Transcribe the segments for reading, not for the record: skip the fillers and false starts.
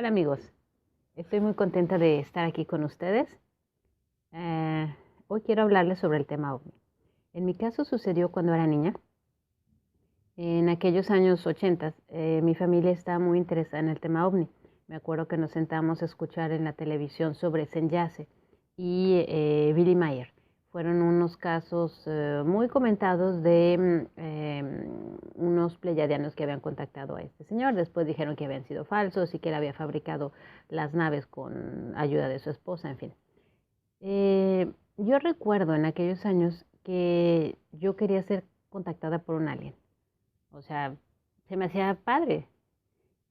Hola amigos, estoy muy contenta de estar aquí con ustedes. Hoy quiero hablarles sobre el tema OVNI. En mi caso sucedió cuando era niña. En aquellos años 80, mi familia estaba muy interesada en el tema OVNI. Me acuerdo que nos sentamos a escuchar en la televisión sobre Senyace y Billy Mayer. Fueron unos casos muy comentados de unos pleyadianos que habían contactado a este señor. Después dijeron que habían sido falsos y que él había fabricado las naves con ayuda de su esposa, en fin. Yo recuerdo en aquellos años que yo quería ser contactada por un alien. O sea, se me hacía padre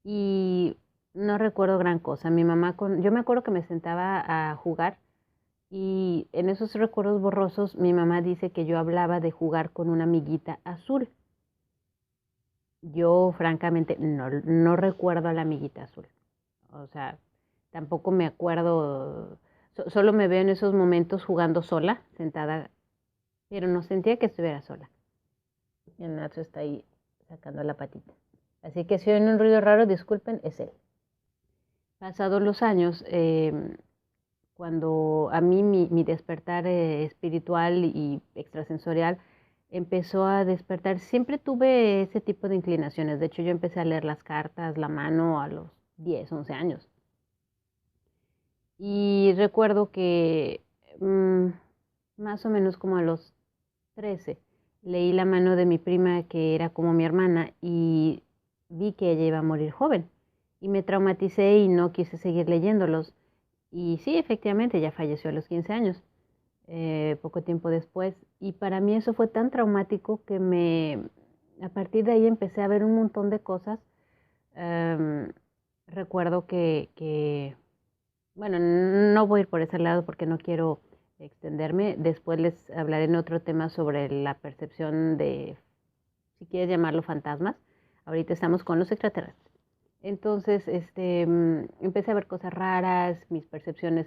y no recuerdo gran cosa. Yo me acuerdo que me sentaba a jugar y en esos recuerdos borrosos mi mamá dice que yo hablaba de jugar con una amiguita azul. Yo francamente no recuerdo a la amiguita azul. O sea, tampoco me acuerdo, solo me veo en esos momentos jugando sola, sentada, pero no sentía que estuviera sola. Y el Nacho está ahí sacando la patita. Así que si oyen un ruido raro, disculpen, es él. Pasados los años, cuando a mí mi despertar espiritual y extrasensorial empezó a despertar, siempre tuve ese tipo de inclinaciones. De hecho, yo empecé a leer las cartas, la mano a los 10, 11 años. Y recuerdo que mm, más o menos como a los 13 leí la mano de mi prima que era como mi hermana y vi que ella iba a morir joven. Y me traumaticé y no quise seguir leyéndolos. Y sí, efectivamente, ella falleció a los 15 años, poco tiempo después. Y para mí eso fue tan traumático que a partir de ahí empecé a ver un montón de cosas. Em, Recuerdo bueno, no voy a ir por ese lado porque no quiero extenderme. Después les hablaré en otro tema sobre la percepción de, si quieres llamarlo, fantasmas. Ahorita estamos con los extraterrestres. Entonces, empecé a ver cosas raras, mis percepciones,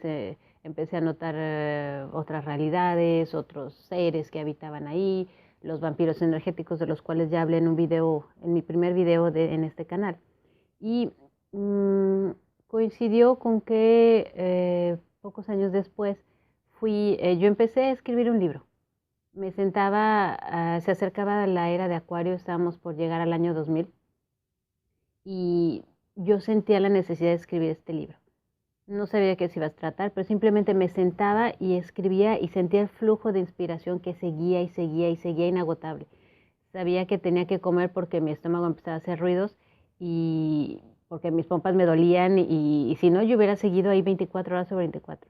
empecé a notar otras realidades, otros seres que habitaban ahí, los vampiros energéticos de los cuales ya hablé en un video, en mi primer video en este canal. Y mm, coincidió con que pocos años después yo empecé a escribir un libro. Me sentaba, se acercaba la era de Acuario, estábamos por llegar al año 2000 y yo sentía la necesidad de escribir este libro. No sabía de qué se iba a tratar, pero simplemente me sentaba y escribía y sentía el flujo de inspiración que seguía y seguía y seguía inagotable. Sabía que tenía que comer porque mi estómago empezaba a hacer ruidos y porque mis pompas me dolían y si no, yo hubiera seguido ahí 24 horas sobre 24.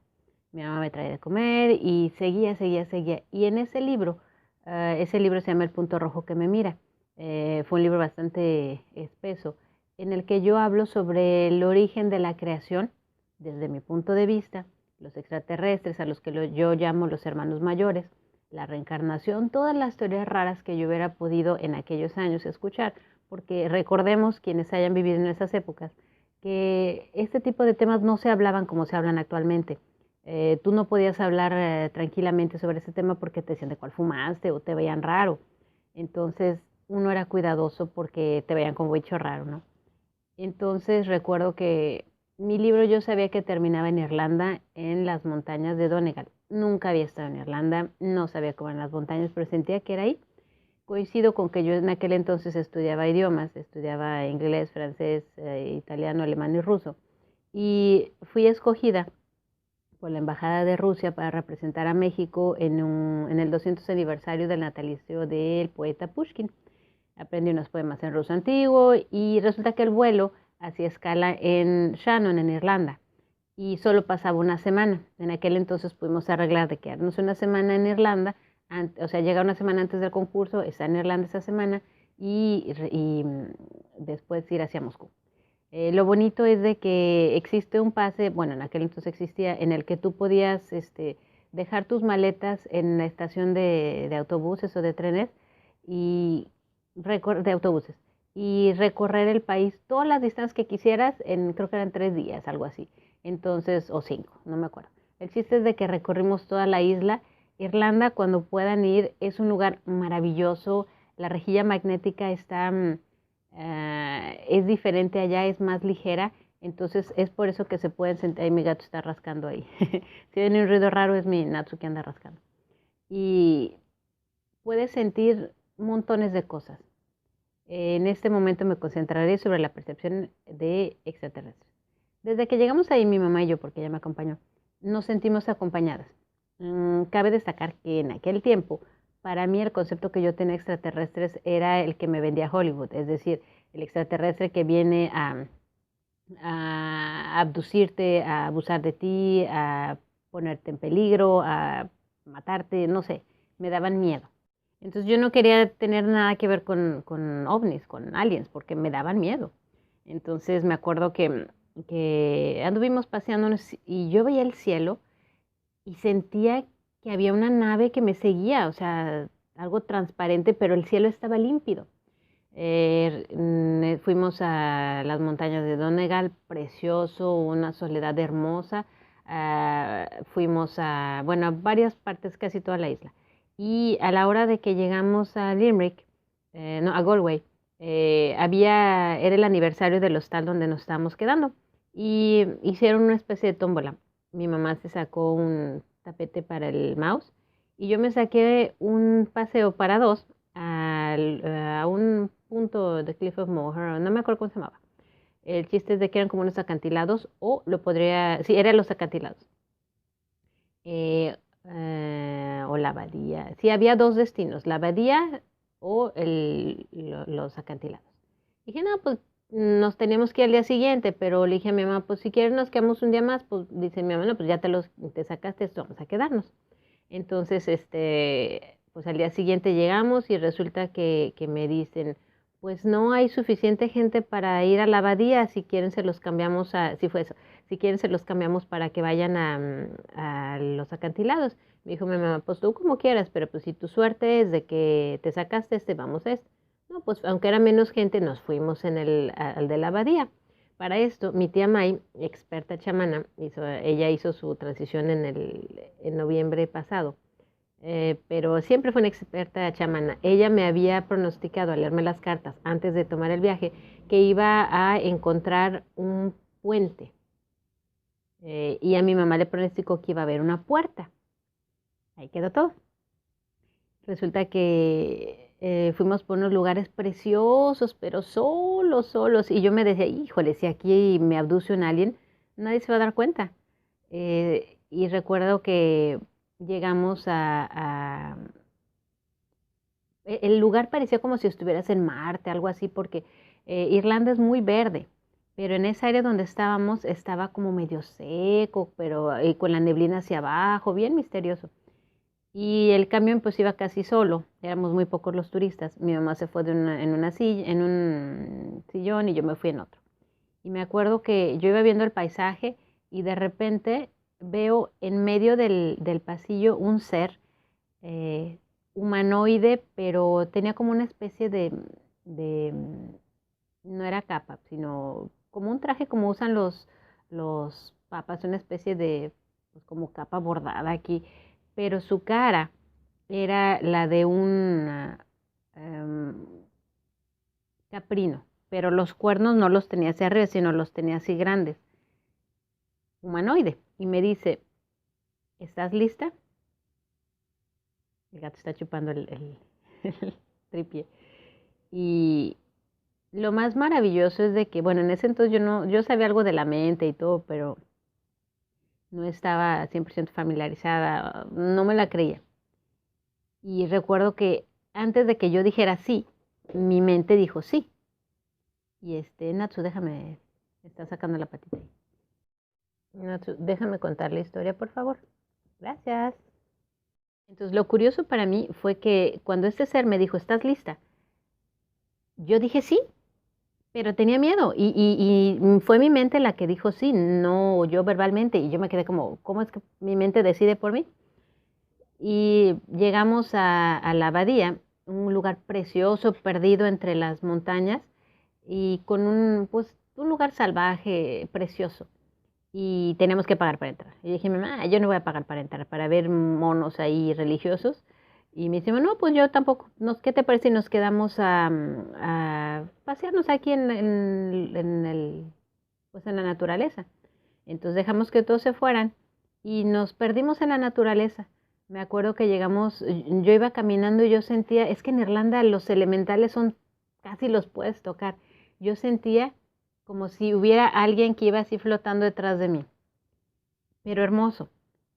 Mi mamá me traía de comer y seguía, seguía, seguía. Y en ese libro se llama El punto rojo que me mira. Fue un libro bastante espeso en el que yo hablo sobre el origen de la creación desde mi punto de vista, los extraterrestres a los que yo llamo los hermanos mayores, la reencarnación, todas las teorías raras que yo hubiera podido en aquellos años escuchar, porque recordemos quienes hayan vivido en esas épocas que este tipo de temas no se hablaban como se hablan actualmente. Tú no podías hablar tranquilamente sobre ese tema porque te decían de cuál fumaste o te veían raro. Entonces uno era cuidadoso porque te veían como bicho raro, ¿no? Entonces recuerdo que mi libro yo sabía que terminaba en Irlanda, en las montañas de Donegal. Nunca había estado en Irlanda, no sabía cómo eran las montañas, pero sentía que era ahí. Coincido con que yo en aquel entonces estudiaba idiomas, estudiaba inglés, francés, italiano, alemán y ruso. Y fui escogida por la Embajada de Rusia para representar a México en el 200 aniversario del natalicio del poeta Pushkin. Aprendí unos poemas en ruso antiguo y resulta que el vuelo hacía escala en Shannon, en Irlanda, y solo pasaba una semana. En aquel entonces pudimos arreglar de quedarnos una semana en Irlanda, o sea, llegar una semana antes del concurso, estar en Irlanda esa semana y después ir hacia Moscú. Lo bonito es de que existe un pase, bueno, en aquel entonces existía, en el que tú podías dejar tus maletas en la estación de autobuses o de trenes y de autobuses y recorrer el país todas las distancias que quisieras creo que eran 3 días, algo así. Entonces, o 5, no me acuerdo. El chiste es de que recorrimos toda la isla. Irlanda, cuando puedan ir, es un lugar maravilloso. La rejilla magnética es diferente allá, es más ligera. Entonces es por eso que se pueden sentir, ahí mi gato está rascando ahí. Si viene un ruido raro es mi Natsu que anda rascando. Y puedes sentir montones de cosas. En este momento me concentraré sobre la percepción de extraterrestres. Desde que llegamos ahí, mi mamá y yo, porque ella me acompañó, nos sentimos acompañadas. Cabe destacar que en aquel tiempo, para mí el concepto que yo tenía de extraterrestres era el que me vendía Hollywood, es decir, el extraterrestre que viene a abducirte, a abusar de ti, a ponerte en peligro, a matarte, no sé, me daban miedo. Entonces yo no quería tener nada que ver con ovnis, con aliens, porque me daban miedo. Entonces me acuerdo que anduvimos paseándonos y yo veía el cielo y sentía que había una nave que me seguía, o sea, algo transparente, pero el cielo estaba límpido. Fuimos a las montañas de Donegal, precioso, una soledad hermosa. Fuimos bueno, a varias partes, casi toda la isla. Y a la hora de que llegamos a Limerick, no, a Galway, era el aniversario del hostal donde nos estábamos quedando. Y hicieron una especie de tómbola. Mi mamá se sacó un tapete para el mouse y yo me saqué un paseo para dos a un punto de Cliff of Moher, no me acuerdo cómo se llamaba. El chiste es de que eran como unos acantilados, o lo podría, sí, eran los acantilados. O la abadía. Sí, había dos destinos, la abadía o los acantilados. Dije, no, pues nos teníamos que ir al día siguiente, pero le dije a mi mamá, pues si quieres nos quedamos un día más, pues dice mi mamá, no, pues ya te sacaste esto, vamos a quedarnos. Entonces, pues al día siguiente llegamos y resulta que me dicen, pues no hay suficiente gente para ir a la abadía, si quieren se los cambiamos si fue eso, si quieren se los cambiamos para que vayan a los acantilados. Me dijo mi mamá, pues tú como quieras, pero pues si tu suerte es de que te sacaste vamos a este. No, pues aunque era menos gente, nos fuimos al de la abadía. Para esto, mi tía May, experta chamana, ella hizo su transición en noviembre pasado, pero siempre fue una experta chamana. Ella me había pronosticado al leerme las cartas antes de tomar el viaje que iba a encontrar un puente, y a mi mamá le pronosticó que iba a haber una puerta. Ahí quedó todo. Resulta que fuimos por unos lugares preciosos, pero solos, solos. Y yo me decía, híjole, si aquí me abduce un alien, nadie se va a dar cuenta. Y recuerdo que llegamos el lugar parecía como si estuvieras en Marte, algo así, porque Irlanda es muy verde. Pero en esa área donde estábamos estaba como medio seco, pero con la neblina hacia abajo, bien misterioso. Y el camión pues iba casi solo, éramos muy pocos los turistas. Mi mamá se fue en una silla, en un sillón, y yo me fui en otro. Y me acuerdo que yo iba viendo el paisaje y de repente veo en medio del pasillo un ser eh, humanoide, pero tenía como una especie no era capa, sino como un traje como usan los papas, una especie de pues, como capa bordada aquí, pero su cara era la de un caprino, pero los cuernos no los tenía hacia arriba, sino los tenía así grandes, humanoide. Y me dice, ¿estás lista? El gato está chupando el tripié. Y lo más maravilloso es de que, bueno, en ese entonces yo sabía algo de la mente y todo, pero no estaba 100% familiarizada, no me la creía. Y recuerdo que antes de que yo dijera sí, mi mente dijo sí. Y Natsu, déjame, está sacando la patita ahí. Natsu, déjame contar la historia, por favor. Gracias. Entonces, lo curioso para mí fue que cuando este ser me dijo, ¿estás lista? Yo dije sí, pero tenía miedo. Y fue mi mente la que dijo sí, no yo verbalmente. Y yo me quedé como, ¿cómo es que mi mente decide por mí? Y llegamos a la abadía, un lugar precioso, perdido entre las montañas y con pues, un lugar salvaje, precioso. Y teníamos que pagar para entrar. Y dije, mamá, yo no voy a pagar para entrar, para ver monos ahí religiosos. Y me dice, no, pues yo tampoco. ¿Qué te parece si nos quedamos a pasearnos aquí en el pues en la naturaleza. Entonces dejamos que todos se fueran y nos perdimos en la naturaleza. Me acuerdo que llegamos, yo iba caminando y yo sentía, es que en Irlanda los elementales son, casi los puedes tocar. Yo sentía como si hubiera alguien que iba así flotando detrás de mí, pero hermoso.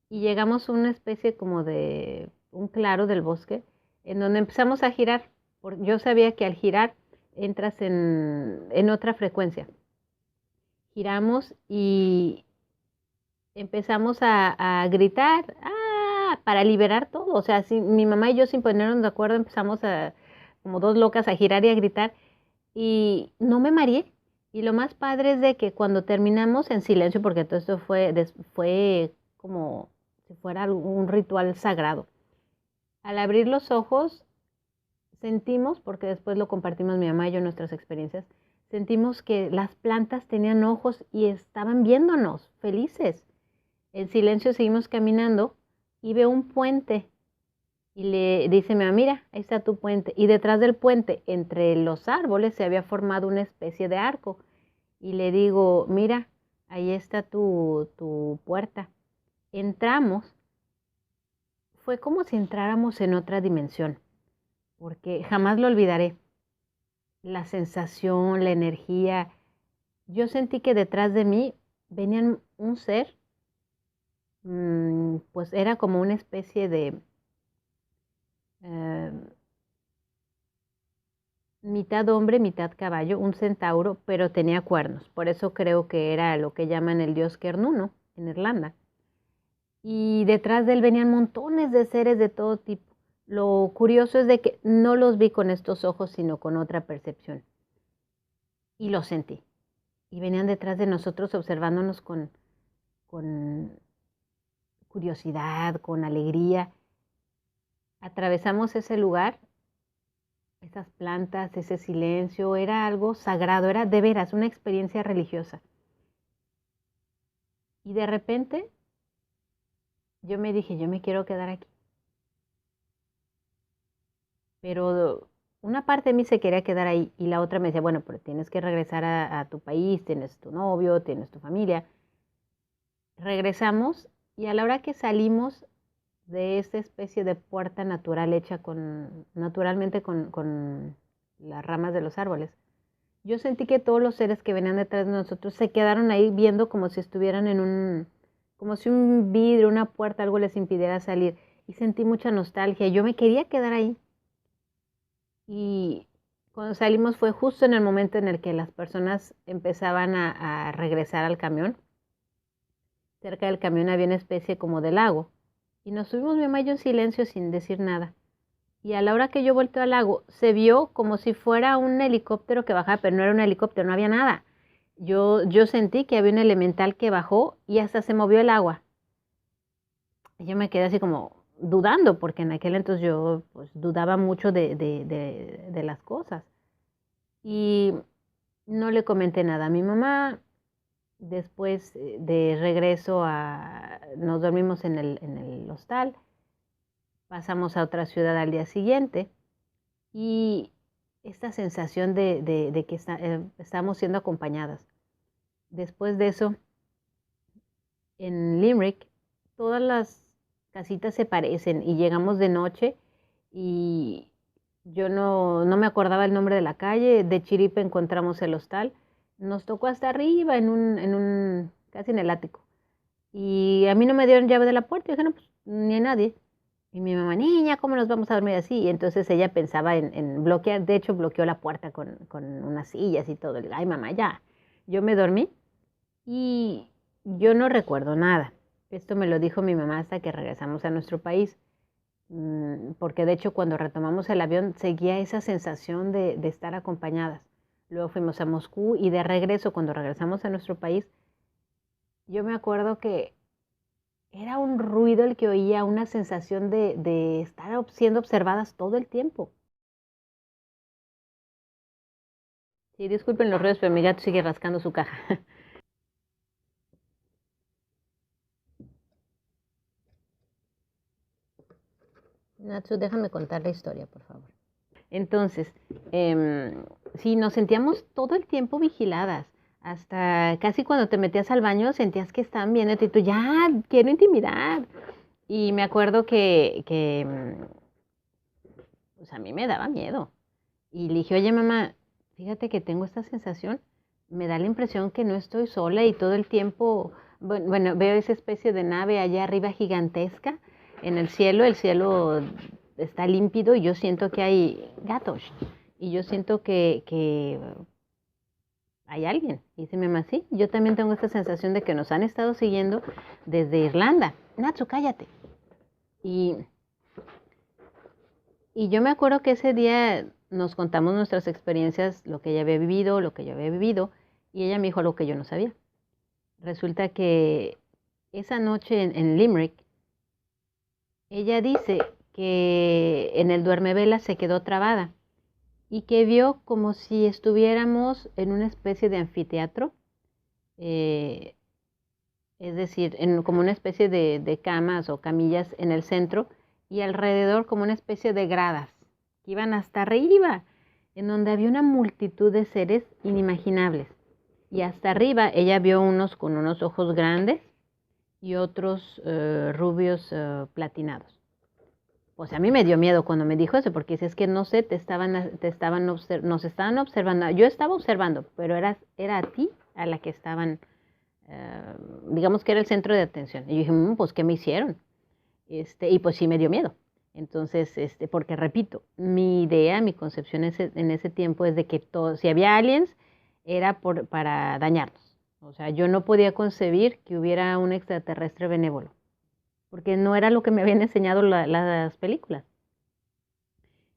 Y llegamos a una especie como de un claro del bosque, en donde empezamos a girar. Yo sabía que al girar entras en otra frecuencia. Giramos y empezamos a gritar, ¡ah! Para liberar todo. O sea, mi mamá y yo sin ponernos de acuerdo empezamos como dos locas a girar y a gritar y no me mareé. Y lo más padre es de que cuando terminamos en silencio, porque todo esto fue como si fuera un ritual sagrado. Al abrir los ojos, sentimos, porque después lo compartimos mi mamá y yo nuestras experiencias, sentimos que las plantas tenían ojos y estaban viéndonos, felices. En silencio seguimos caminando y veo un puente y le dice mi mamá, mira, ahí está tu puente. Y detrás del puente, entre los árboles, se había formado una especie de arco. Y le digo, mira, ahí está tu puerta. Entramos, fue como si entráramos en otra dimensión, porque jamás lo olvidaré. La sensación, la energía. Yo sentí que detrás de mí venían un ser, pues era como una especie de eh, mitad hombre, mitad caballo, un centauro, pero tenía cuernos. Por eso creo que era lo que llaman el dios Cernunno en Irlanda. Y detrás de él venían montones de seres de todo tipo. Lo curioso es de que no los vi con estos ojos, sino con otra percepción. Y los sentí. Y venían detrás de nosotros observándonos con curiosidad, con alegría. Atravesamos ese lugar, esas plantas, ese silencio, era algo sagrado, era de veras una experiencia religiosa. Y de repente yo me dije, yo me quiero quedar aquí. Pero una parte de mí se quería quedar ahí y la otra me decía, bueno, pero tienes que regresar a tu país, tienes tu novio, tienes tu familia. Regresamos y a la hora que salimos de esta especie de puerta natural hecha naturalmente con las ramas de los árboles, yo sentí que todos los seres que venían detrás de nosotros se quedaron ahí viendo como si estuvieran como si un vidrio, una puerta, algo les impidiera salir. Y sentí mucha nostalgia. Yo me quería quedar ahí. Y cuando salimos fue justo en el momento en el que las personas empezaban a regresar al camión. Cerca del camión había una especie como de lago. Y nos subimos mi mamá y yo en silencio sin decir nada. Y a la hora que yo volteo al lago, se vio como si fuera un helicóptero que bajaba, pero no era un helicóptero, no había nada. Yo sentí que había un elemental que bajó y hasta se movió el agua. Y yo me quedé así como dudando, porque en aquel entonces yo pues, dudaba mucho de las cosas. Y no le comenté nada a mi mamá. Después de regreso nos dormimos en el hostal. Pasamos a otra ciudad al día siguiente. Y esta sensación de que estamos siendo acompañadas. Después de eso, en Limerick, todas las casitas se parecen y llegamos de noche y yo no me acordaba el nombre de la calle, de chiripa encontramos el hostal, nos tocó hasta arriba casi en el ático. Y a mí no me dieron llave de la puerta, y dije, no, pues ni a nadie. Y mi mamá, niña, ¿cómo nos vamos a dormir así? Y entonces ella pensaba en bloquear, de hecho bloqueó la puerta con unas sillas y todo. Le digo, ay mamá, ya. Yo me dormí y yo no recuerdo nada. Esto me lo dijo mi mamá hasta que regresamos a nuestro país, porque de hecho cuando retomamos el avión seguía esa sensación de estar acompañadas. Luego fuimos a Moscú y de regreso, cuando regresamos a nuestro país, yo me acuerdo que era un ruido el que oía, una sensación de estar siendo observadas todo el tiempo. Sí, disculpen los ruidos, pero mi gato sigue rascando su caja. Natsu, déjame contar la historia, por favor. Entonces, sí, nos sentíamos todo el tiempo vigiladas. hasta casi cuando te metías al baño sentías que estaban viendo y tú, ya, quiero intimidad. Y me acuerdo que pues a mí me daba miedo. Y le dije, oye mamá, fíjate que tengo esta sensación, me da la impresión que no estoy sola y todo el tiempo, bueno, veo esa especie de nave allá arriba gigantesca en el cielo está límpido y yo siento que hay gatos y yo siento que hay alguien. Y dice mi mamá, sí, yo también tengo esta sensación de que nos han estado siguiendo desde Irlanda. Natsu, cállate. Y yo me acuerdo que ese día nos contamos nuestras experiencias, lo que ella había vivido, lo que yo había vivido, y ella me dijo algo que yo no sabía. Resulta que esa noche en Limerick, ella dice que en el duermevela se quedó trabada y que vio como si estuviéramos en una especie de anfiteatro, es decir, como una especie de camas o camillas en el centro y alrededor como una especie de gradas que iban hasta arriba, en donde había una multitud de seres inimaginables. Y hasta arriba ella vio unos con unos ojos grandes y otros rubios platinados. Pues a mí me dio miedo cuando me dijo eso, porque si es que no sé, nos estaban observando. Yo estaba observando, pero era a ti a la que estaban, digamos que era el centro de atención. Y yo dije, pues, ¿qué me hicieron? Y pues sí me dio miedo. Entonces, porque repito, mi idea, mi concepción en ese tiempo es de que si había aliens, era para dañarnos. O sea, yo no podía concebir que hubiera un extraterrestre benévolo, porque no era lo que me habían enseñado las películas.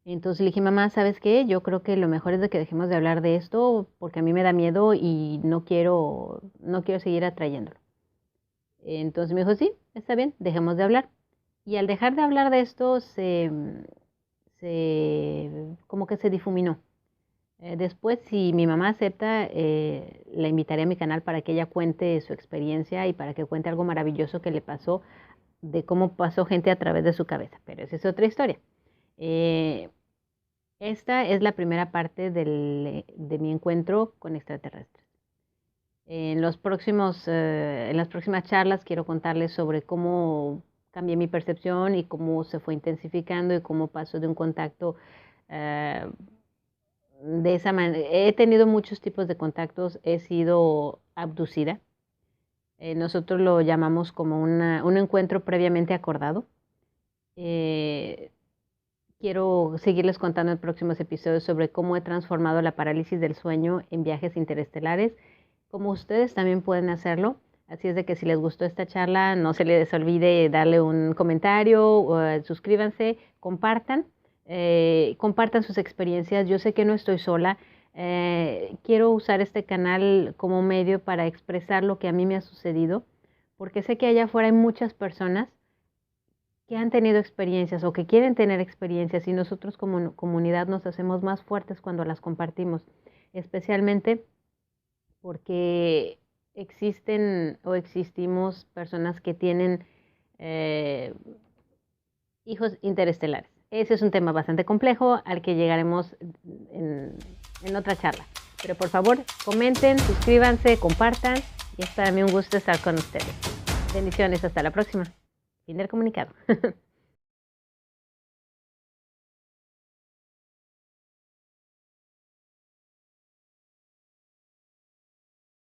Entonces le dije, mamá, ¿sabes qué? Yo creo que lo mejor es de que dejemos de hablar de esto, porque a mí me da miedo y no quiero seguir atrayéndolo. Entonces me dijo, sí, está bien, dejemos de hablar. Y al dejar de hablar de esto, como que se difuminó. Después, si mi mamá acepta, la invitaré a mi canal para que ella cuente su experiencia y para que cuente algo maravilloso que le pasó, de cómo pasó gente a través de su cabeza. Pero esa es otra historia. Esta es la primera parte de mi encuentro con extraterrestres. En las próximas charlas quiero contarles sobre cómo cambié mi percepción y cómo se fue intensificando y cómo pasó de un contacto de esa manera. He tenido muchos tipos de contactos, he sido abducida. Nosotros lo llamamos como un encuentro previamente acordado. Quiero seguirles contando en próximos episodios sobre cómo he transformado la parálisis del sueño en viajes interestelares, como ustedes también pueden hacerlo. Así es de que si les gustó esta charla, no se les olvide darle un comentario, suscríbanse, compartan sus experiencias. Yo sé que no estoy sola. Quiero usar este canal como medio para expresar lo que a mí me ha sucedido, porque sé que allá afuera hay muchas personas que han tenido experiencias o que quieren tener experiencias y nosotros como comunidad nos hacemos más fuertes cuando las compartimos, especialmente porque existen o existimos personas que tienen hijos interestelares. Ese es un tema bastante complejo al que llegaremos en otra charla. Pero por favor, comenten, suscríbanse, compartan y es para mí un gusto estar con ustedes. Bendiciones, hasta la próxima. Fin del comunicado.